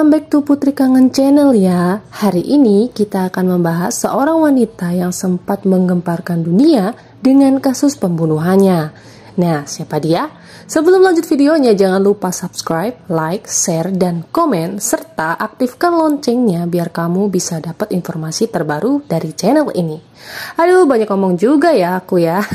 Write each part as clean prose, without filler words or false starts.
Welcome back to Putri Kangen Channel ya. Hari ini kita akan membahas seorang wanita yang sempat menggemparkan dunia dengan kasus pembunuhannya. Nah, siapa dia? Sebelum lanjut videonya, jangan lupa subscribe, like, share, dan komen, serta aktifkan loncengnya biar kamu bisa dapat informasi terbaru dari channel ini. Aduh, banyak ngomong juga ya aku ya.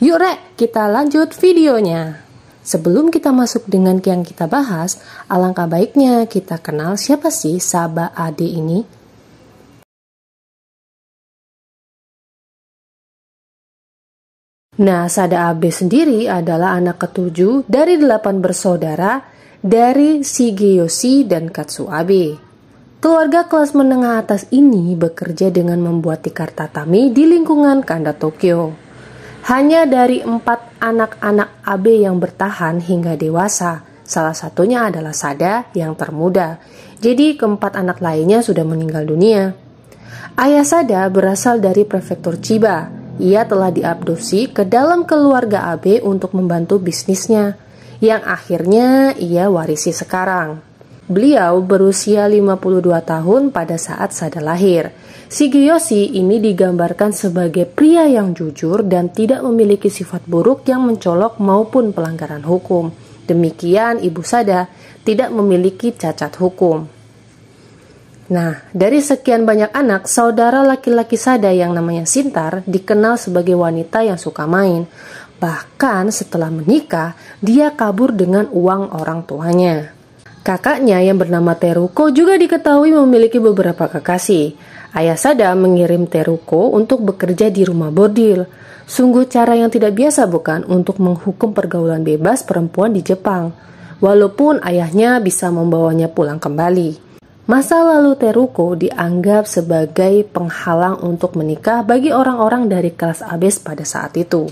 Yuk Rek, kita lanjut videonya. Sebelum kita masuk dengan yang kita bahas, alangkah baiknya kita kenal siapa sih Saba Ade ini. Nah, Sada Abe sendiri adalah anak ketujuh dari 8 bersaudara dari Shigeyoshi dan Katsu Abe. Keluarga kelas menengah atas ini bekerja dengan membuat tikar tatami di lingkungan Kanda Tokyo. Hanya dari 4 anak-anak Abe yang bertahan hingga dewasa. Salah satunya adalah Sada yang termuda. Jadi keempat anak lainnya sudah meninggal dunia. Ayah Sada berasal dari prefektur Chiba. Ia telah diadopsi ke dalam keluarga Abe untuk membantu bisnisnya, yang akhirnya ia warisi sekarang. Beliau berusia 52 tahun pada saat Sada lahir. Shigeyoshi ini digambarkan sebagai pria yang jujur dan tidak memiliki sifat buruk yang mencolok maupun pelanggaran hukum. Demikian ibu Sada tidak memiliki cacat hukum. Nah, dari sekian banyak anak, saudara laki-laki Sada yang namanya Sintar dikenal sebagai wanita yang suka main. Bahkan setelah menikah, dia kabur dengan uang orang tuanya. Kakaknya yang bernama Teruko juga diketahui memiliki beberapa kekasih. Ayah Sada mengirim Teruko untuk bekerja di rumah bordil. Sungguh cara yang tidak biasa bukan untuk menghukum pergaulan bebas perempuan di Jepang. Walaupun ayahnya bisa membawanya pulang kembali. Masa lalu Teruko dianggap sebagai penghalang untuk menikah bagi orang-orang dari kelas abes pada saat itu.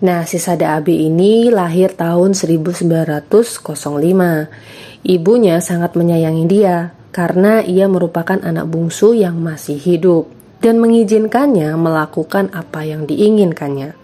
Nah, si Sada Abe ini lahir tahun 1905. Ibunya sangat menyayangi dia karena ia merupakan anak bungsu yang masih hidup dan mengizinkannya melakukan apa yang diinginkannya.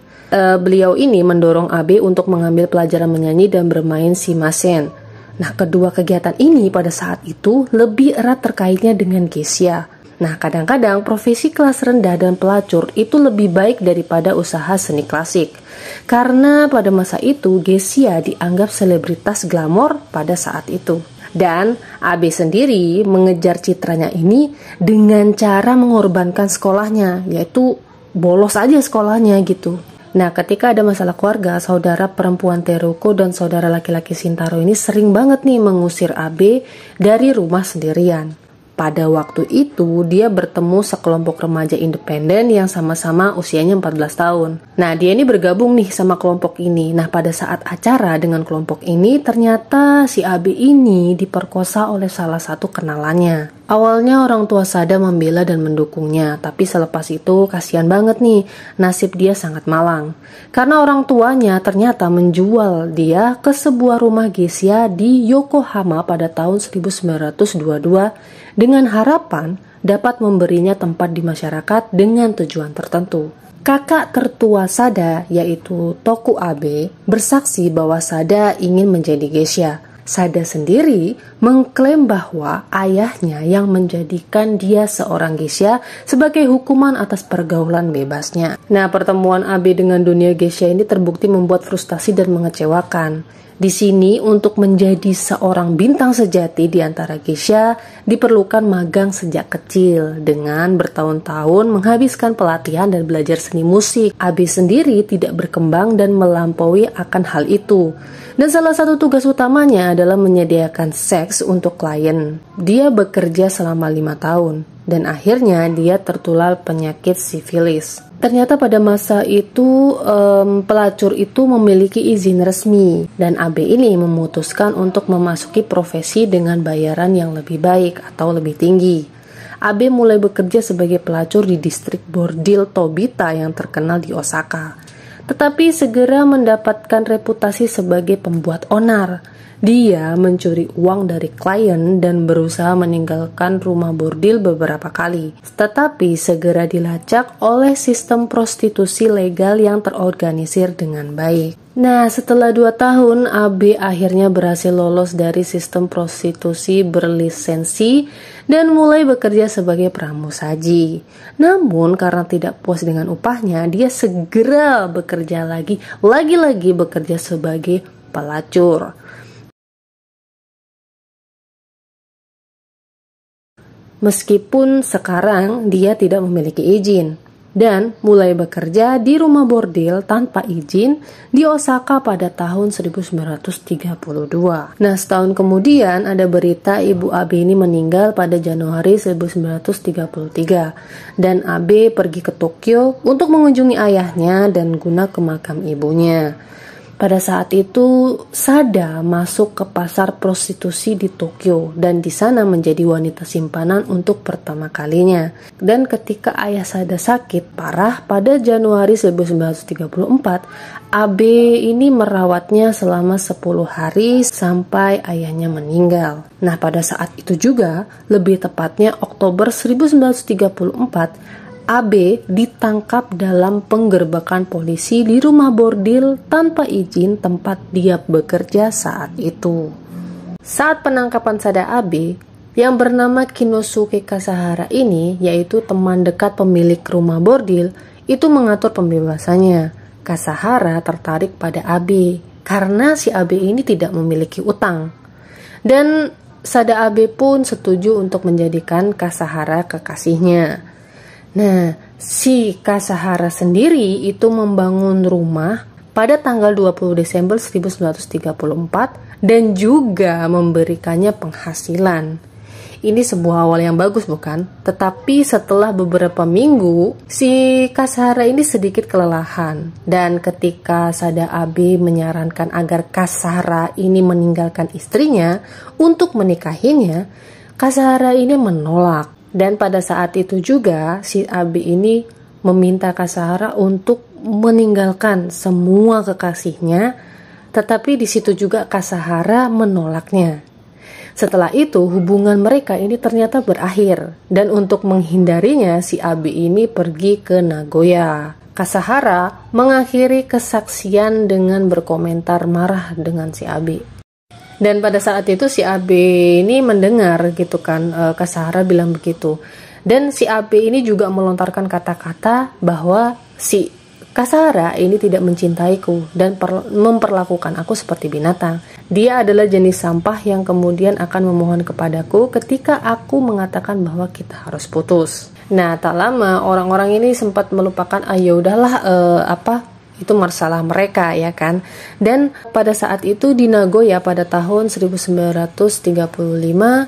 Beliau ini mendorong Abe untuk mengambil pelajaran menyanyi dan bermain shimasen. Nah, kedua kegiatan ini pada saat itu lebih erat terkaitnya dengan geisha. Nah, kadang-kadang profesi kelas rendah dan pelacur itu lebih baik daripada usaha seni klasik. Karena pada masa itu geisha dianggap selebritas glamor pada saat itu. Dan Abe sendiri mengejar citranya ini dengan cara mengorbankan sekolahnya, yaitu bolos aja sekolahnya gitu. Nah, ketika ada masalah keluarga, saudara perempuan Teruko dan saudara laki-laki Shintaro ini sering banget nih mengusir Abe dari rumah sendirian. Pada waktu itu, dia bertemu sekelompok remaja independen yang sama-sama usianya 14 tahun. Nah, dia ini bergabung nih sama kelompok ini. Nah, pada saat acara dengan kelompok ini, ternyata si Abe ini diperkosa oleh salah satu kenalannya. Awalnya orang tua Sada membela dan mendukungnya, tapi selepas itu kasihan banget nih, nasib dia sangat malang. Karena orang tuanya ternyata menjual dia ke sebuah rumah geisha di Yokohama pada tahun 1922 dengan harapan dapat memberinya tempat di masyarakat dengan tujuan tertentu. Kakak tertua Sada, yaitu Toku Abe, bersaksi bahwa Sada ingin menjadi geisha. Sada sendiri mengklaim bahwa ayahnya yang menjadikan dia seorang geisha sebagai hukuman atas pergaulan bebasnya. Nah, pertemuan Abe dengan dunia geisha ini terbukti membuat frustasi dan mengecewakan. Di sini untuk menjadi seorang bintang sejati di antara geisha diperlukan magang sejak kecil dengan bertahun-tahun menghabiskan pelatihan dan belajar seni musik. Abe sendiri tidak berkembang dan melampaui akan hal itu. Dan salah satu tugas utamanya adalah menyediakan seks untuk klien. Dia bekerja selama 5 tahun dan akhirnya dia tertular penyakit sifilis. Ternyata pada masa itu pelacur itu memiliki izin resmi dan Abe ini memutuskan untuk memasuki profesi dengan bayaran yang lebih baik atau lebih tinggi. Abe mulai bekerja sebagai pelacur di distrik bordil Tobita yang terkenal di Osaka. Tetapi segera mendapatkan reputasi sebagai pembuat onar. Dia mencuri uang dari klien dan berusaha meninggalkan rumah bordil beberapa kali, tetapi segera dilacak oleh sistem prostitusi legal yang terorganisir dengan baik. Nah, setelah 2 tahun, AB akhirnya berhasil lolos dari sistem prostitusi berlisensi dan mulai bekerja sebagai pramusaji. Namun, karena tidak puas dengan upahnya, dia segera bekerja lagi-lagi bekerja sebagai pelacur. Meskipun sekarang dia tidak memiliki izin dan mulai bekerja di rumah bordil tanpa izin di Osaka pada tahun 1932. Nah, setahun kemudian ada berita ibu AB ini meninggal pada Januari 1933 dan AB pergi ke Tokyo untuk mengunjungi ayahnya dan guna ke makam ibunya. Pada saat itu, Sada masuk ke pasar prostitusi di Tokyo dan di sana menjadi wanita simpanan untuk pertama kalinya. Dan ketika ayah Sada sakit parah pada Januari 1934, AB ini merawatnya selama 10 hari sampai ayahnya meninggal. Nah, pada saat itu juga, lebih tepatnya Oktober 1934, AB ditangkap dalam penggerbekan polisi di rumah bordil tanpa izin tempat dia bekerja saat itu. Saat penangkapan Sada AB, yang bernama Kinosuke Kasahara ini, yaitu teman dekat pemilik rumah bordil, itu mengatur pembebasannya. Kasahara tertarik pada AB karena si AB ini tidak memiliki utang. Dan Sada AB pun setuju untuk menjadikan Kasahara kekasihnya. Nah, si Kasahara sendiri itu membangun rumah pada tanggal 20 Desember 1934 dan juga memberikannya penghasilan. Ini sebuah awal yang bagus, bukan? Tetapi setelah beberapa minggu, si Kasahara ini sedikit kelelahan. Dan ketika Sada AB menyarankan agar Kasahara ini meninggalkan istrinya untuk menikahinya, Kasahara ini menolak. Dan pada saat itu juga si AB ini meminta Kasahara untuk meninggalkan semua kekasihnya, tetapi di situ juga Kasahara menolaknya. Setelah itu hubungan mereka ini ternyata berakhir dan untuk menghindarinya si AB ini pergi ke Nagoya. Kasahara mengakhiri kesaksian dengan berkomentar marah dengan si AB. Dan pada saat itu si AB ini mendengar gitu kan, Kasahara bilang begitu. Dan si AB ini juga melontarkan kata-kata bahwa si Kasahara ini tidak mencintaiku dan memperlakukan aku seperti binatang. Dia adalah jenis sampah yang kemudian akan memohon kepadaku ketika aku mengatakan bahwa kita harus putus. Nah, tak lama orang-orang ini sempat melupakan, udahlah itu masalah mereka, ya kan. Dan pada saat itu di Nagoya pada tahun 1935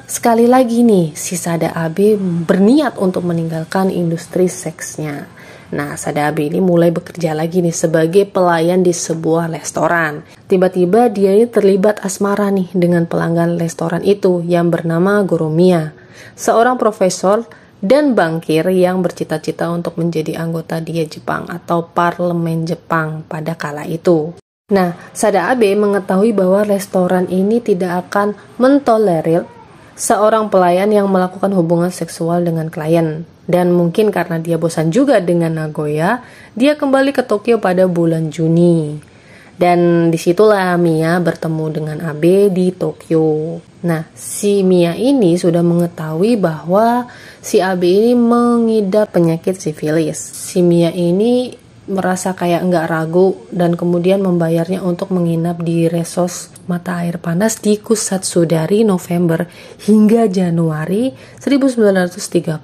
sekali lagi nih si Sada AB berniat untuk meninggalkan industri seksnya. Nah, Sada AB ini mulai bekerja lagi nih sebagai pelayan di sebuah restoran. Tiba-tiba dia ini terlibat asmara nih dengan pelanggan restoran itu yang bernama Goromiya, seorang profesor dan bankir yang bercita-cita untuk menjadi anggota Die Jepang atau parlemen Jepang pada kala itu. Nah, Sada AB mengetahui bahwa restoran ini tidak akan mentolerir seorang pelayan yang melakukan hubungan seksual dengan klien. Dan mungkin karena dia bosan juga dengan Nagoya, dia kembali ke Tokyo pada bulan Juni. Dan disitulah Mia bertemu dengan AB di Tokyo. Nah, si Mia ini sudah mengetahui bahwa si AB ini mengidap penyakit sifilis. Si Mia ini merasa kayak nggak ragu dan kemudian membayarnya untuk menginap di resort mata air panas di Kusatsu dari November hingga Januari 1936.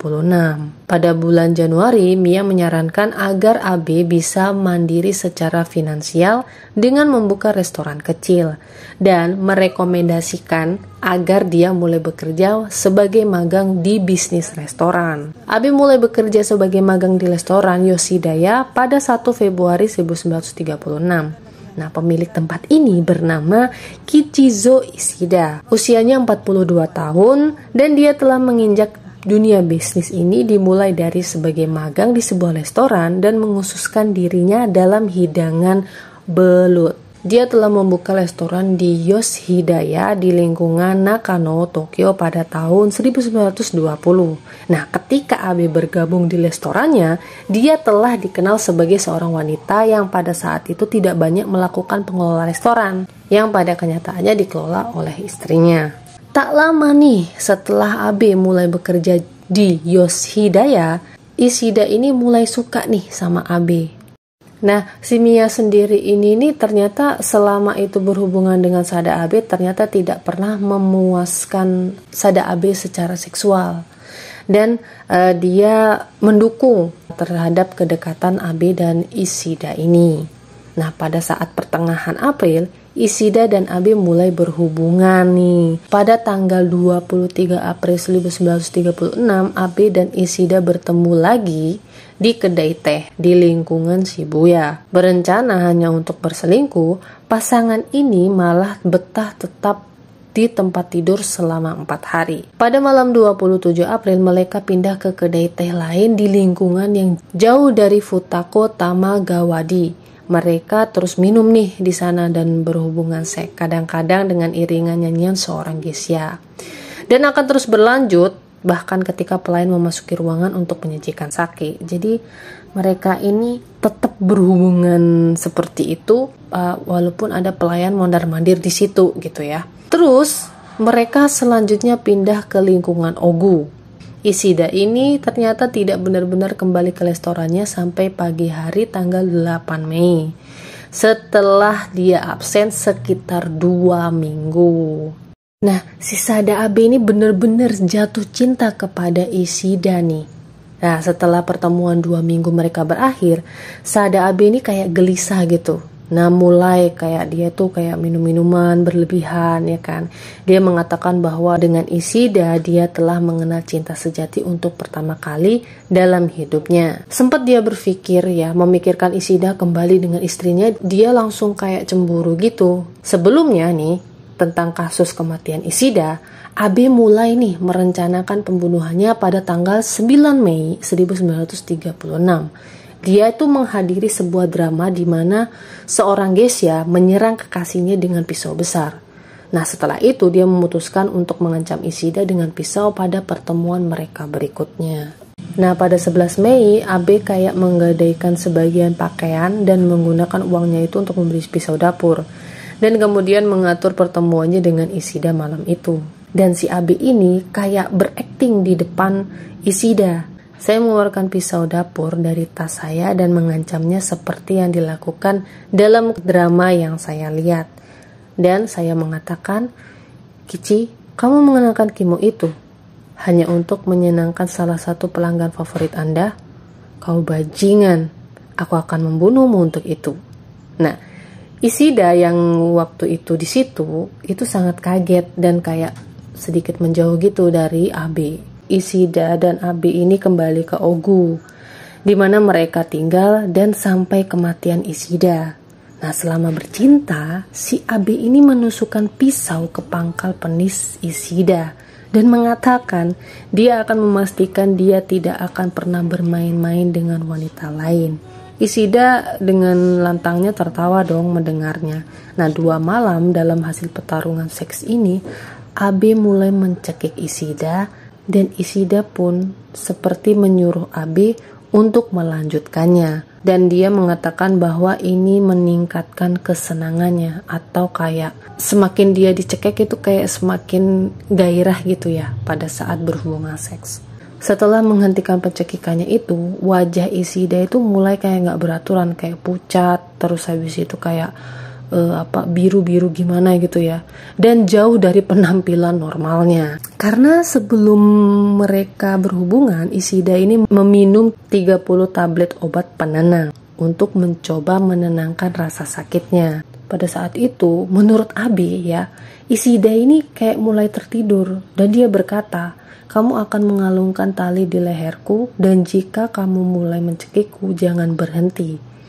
Pada bulan Januari, Mia menyarankan agar AB bisa mandiri secara finansial dengan membuka restoran kecil dan merekomendasikan agar dia mulai bekerja sebagai magang di bisnis restoran. AB mulai bekerja sebagai magang di restoran Yoshidaya pada 1 Februari 1936. Nah, pemilik tempat ini bernama Kichizo Ishida. Usianya 42 tahun dan dia telah menginjak dunia bisnis ini dimulai dari sebagai magang di sebuah restoran dan mengkhususkan dirinya dalam hidangan belut. Dia telah membuka restoran di Yoshidaya di lingkungan Nakano, Tokyo pada tahun 1920. Nah, ketika Abe bergabung di restorannya, dia telah dikenal sebagai seorang wanita yang pada saat itu tidak banyak melakukan pengelola restoran, yang pada kenyataannya dikelola oleh istrinya. Tak lama nih, setelah Abe mulai bekerja di Yoshidaya, Ishida ini mulai suka nih sama Abe. Nah, si Mia sendiri ini nih ternyata selama itu berhubungan dengan Sada Abe ternyata tidak pernah memuaskan Sada Abe secara seksual. Dan dia mendukung terhadap kedekatan Abe dan Ishida ini. Nah, pada saat pertengahan April, Ishida dan Abe mulai berhubungan nih. Pada tanggal 23 April 1936, Abe dan Ishida bertemu lagi di kedai teh di lingkungan Shibuya. Berencana hanya untuk berselingkuh, pasangan ini malah betah tetap di tempat tidur selama 4 hari. Pada malam 27 April, mereka pindah ke kedai teh lain di lingkungan yang jauh dari Futako Tamagawadi. Mereka terus minum nih di sana dan berhubungan seks, kadang-kadang dengan iringan nyanyian seorang geisha. Dan akan terus berlanjut bahkan ketika pelayan memasuki ruangan untuk menyajikan sake. Jadi mereka ini tetap berhubungan seperti itu walaupun ada pelayan mondar-mandir di situ gitu ya. Terus mereka selanjutnya pindah ke lingkungan Ogu. Ishida ini ternyata tidak benar-benar kembali ke restorannya sampai pagi hari tanggal 8 Mei. Setelah dia absen sekitar 2 minggu. Nah, si Sada Abe ini benar-benar jatuh cinta kepada Ishida nih. Nah, setelah pertemuan 2 minggu mereka berakhir, Sada Abe ini kayak gelisah gitu. Nah, mulai kayak dia tuh kayak minum-minuman berlebihan ya kan. Dia mengatakan bahwa dengan Ishida dia telah mengenal cinta sejati untuk pertama kali dalam hidupnya. Sempat dia berpikir ya, memikirkan Ishida kembali dengan istrinya, dia langsung kayak cemburu gitu. Sebelumnya nih, tentang kasus kematian Ishida, Abe mulai nih merencanakan pembunuhannya pada tanggal 9 Mei 1936. Dia itu menghadiri sebuah drama di mana seorang geisha menyerang kekasihnya dengan pisau besar. Nah, setelah itu dia memutuskan untuk mengancam Ishida dengan pisau pada pertemuan mereka berikutnya. Nah, pada 11 Mei, Abe kayak menggadaikan sebagian pakaian dan menggunakan uangnya itu untuk membeli pisau dapur. Dan kemudian mengatur pertemuannya dengan Ishida malam itu. Dan si Abe ini kayak berakting di depan Ishida. Saya mengeluarkan pisau dapur dari tas saya dan mengancamnya seperti yang dilakukan dalam drama yang saya lihat. Dan saya mengatakan, "Kichi, kamu mengenakan kimo itu hanya untuk menyenangkan salah satu pelanggan favorit Anda? Kau bajingan, aku akan membunuhmu untuk itu." Nah, Ishida yang waktu itu di situ itu sangat kaget dan kayak sedikit menjauh gitu dari Abe. Ishida dan Abe ini kembali ke Ogu, di mana mereka tinggal dan sampai kematian Ishida. Nah, selama bercinta, si Abe ini menusukkan pisau ke pangkal penis Ishida dan mengatakan dia akan memastikan dia tidak akan pernah bermain-main dengan wanita lain. Ishida dengan lantangnya tertawa dong mendengarnya. Nah, 2 malam dalam hasil pertarungan seks ini, Abe mulai mencekik Ishida dan Ishida pun seperti menyuruh Abe untuk melanjutkannya. Dan dia mengatakan bahwa ini meningkatkan kesenangannya atau kayak semakin dia dicekik itu kayak semakin gairah gitu ya pada saat berhubungan seks. Setelah menghentikan pencekikannya itu, wajah Ishida itu mulai kayak nggak beraturan, kayak pucat, terus habis itu kayak biru-biru gimana gitu ya, dan jauh dari penampilan normalnya. Karena sebelum mereka berhubungan, Ishida ini meminum 30 tablet obat penenang untuk mencoba menenangkan rasa sakitnya. Pada saat itu, menurut Abe ya, Ishida ini kayak mulai tertidur dan dia berkata, "Kamu akan mengalungkan tali di leherku dan jika kamu mulai mencekikku, jangan berhenti.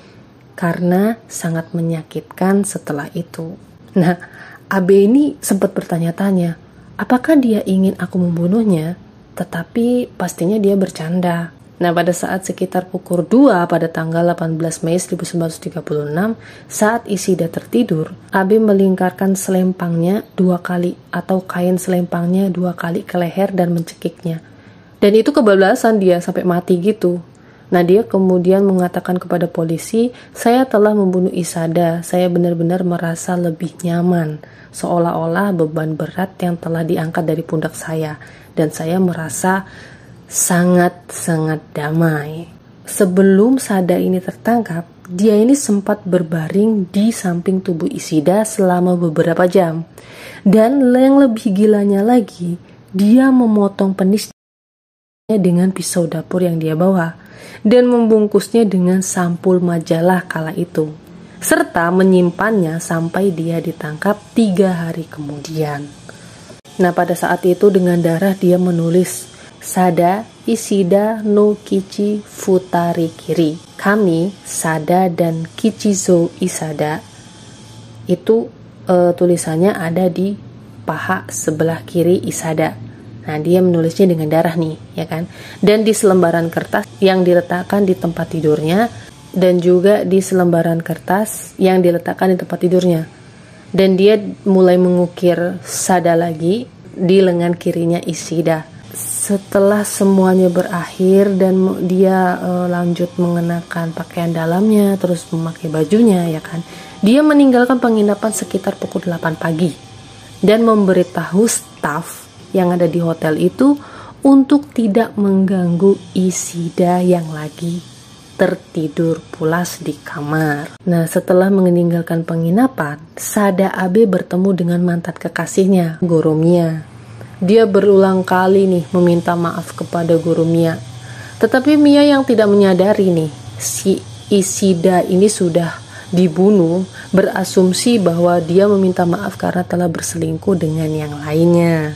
Karena sangat menyakitkan setelah itu." Nah, Abe ini sempat bertanya-tanya, apakah dia ingin aku membunuhnya? Tetapi pastinya dia bercanda. Nah, pada saat sekitar pukul 2 pada tanggal 18 Mei 1936, saat Ishida tertidur, Abe melingkarkan selempangnya 2 kali atau kain selempangnya 2 kali ke leher dan mencekiknya. Dan itu kebablasan dia sampai mati gitu. Nah, dia kemudian mengatakan kepada polisi, "Saya telah membunuh Isada, saya benar-benar merasa lebih nyaman, seolah-olah beban berat yang telah diangkat dari pundak saya, dan saya merasa sangat-sangat damai." Sebelum Sada ini tertangkap, dia ini sempat berbaring di samping tubuh Ishida selama beberapa jam. Dan yang lebih gilanya lagi, dia memotong penis dengan pisau dapur yang dia bawa dan membungkusnya dengan sampul majalah kala itu, serta menyimpannya sampai dia ditangkap 3 hari kemudian. Nah, pada saat itu dengan darah dia menulis, "Sada Ishida no Kichi Futari Kiri." Kami, Sada dan Kichizo Isada, itu tulisannya ada di paha sebelah kiri Isada. Nah, dia menulisnya dengan darah nih, ya kan? Dan di selembaran kertas yang diletakkan di tempat tidurnya, dan juga di selembaran kertas yang diletakkan di tempat tidurnya. Dan dia mulai mengukir Sada lagi di lengan kirinya Ishida. Setelah semuanya berakhir dan dia lanjut mengenakan pakaian dalamnya, terus memakai bajunya, ya kan? Dia meninggalkan penginapan sekitar pukul 8 pagi dan memberitahu staf yang ada di hotel itu untuk tidak mengganggu Ishida yang lagi tertidur pulas di kamar. Nah, setelah meninggalkan penginapan, Sada Abe bertemu dengan mantan kekasihnya, Goromiya. Dia berulang kali nih meminta maaf kepada Goromiya. Tetapi Mia yang tidak menyadari nih, si Ishida ini sudah dibunuh, berasumsi bahwa dia meminta maaf karena telah berselingkuh dengan yang lainnya.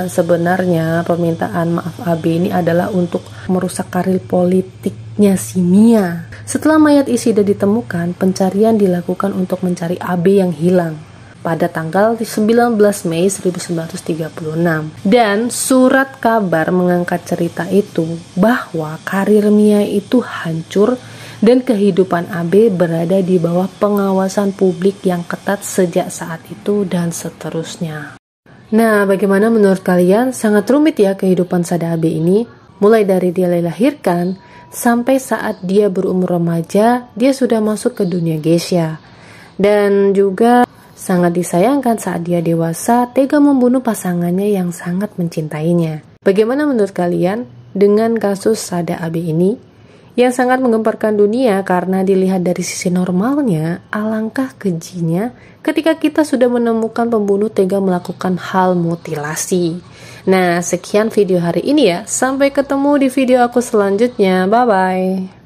Sebenarnya permintaan maaf Abe ini adalah untuk merusak karir politiknya si Mia. Setelah mayat Ishida ditemukan, pencarian dilakukan untuk mencari Abe yang hilang pada tanggal 19 Mei 1936. Dan surat kabar mengangkat cerita itu bahwa karir Mia itu hancur dan kehidupan Abe berada di bawah pengawasan publik yang ketat sejak saat itu dan seterusnya. Nah, bagaimana menurut kalian? Sangat rumit ya kehidupan Sada Abe ini. Mulai dari dia dilahirkan sampai saat dia berumur remaja, dia sudah masuk ke dunia geisha. Dan juga sangat disayangkan saat dia dewasa, tega membunuh pasangannya yang sangat mencintainya. Bagaimana menurut kalian dengan kasus Sada Abe ini? Yang sangat menggemparkan dunia karena dilihat dari sisi normalnya, alangkah kejinya ketika kita sudah menemukan pembunuh tega melakukan hal mutilasi. Nah, sekian video hari ini ya. Sampai ketemu di video aku selanjutnya. Bye-bye.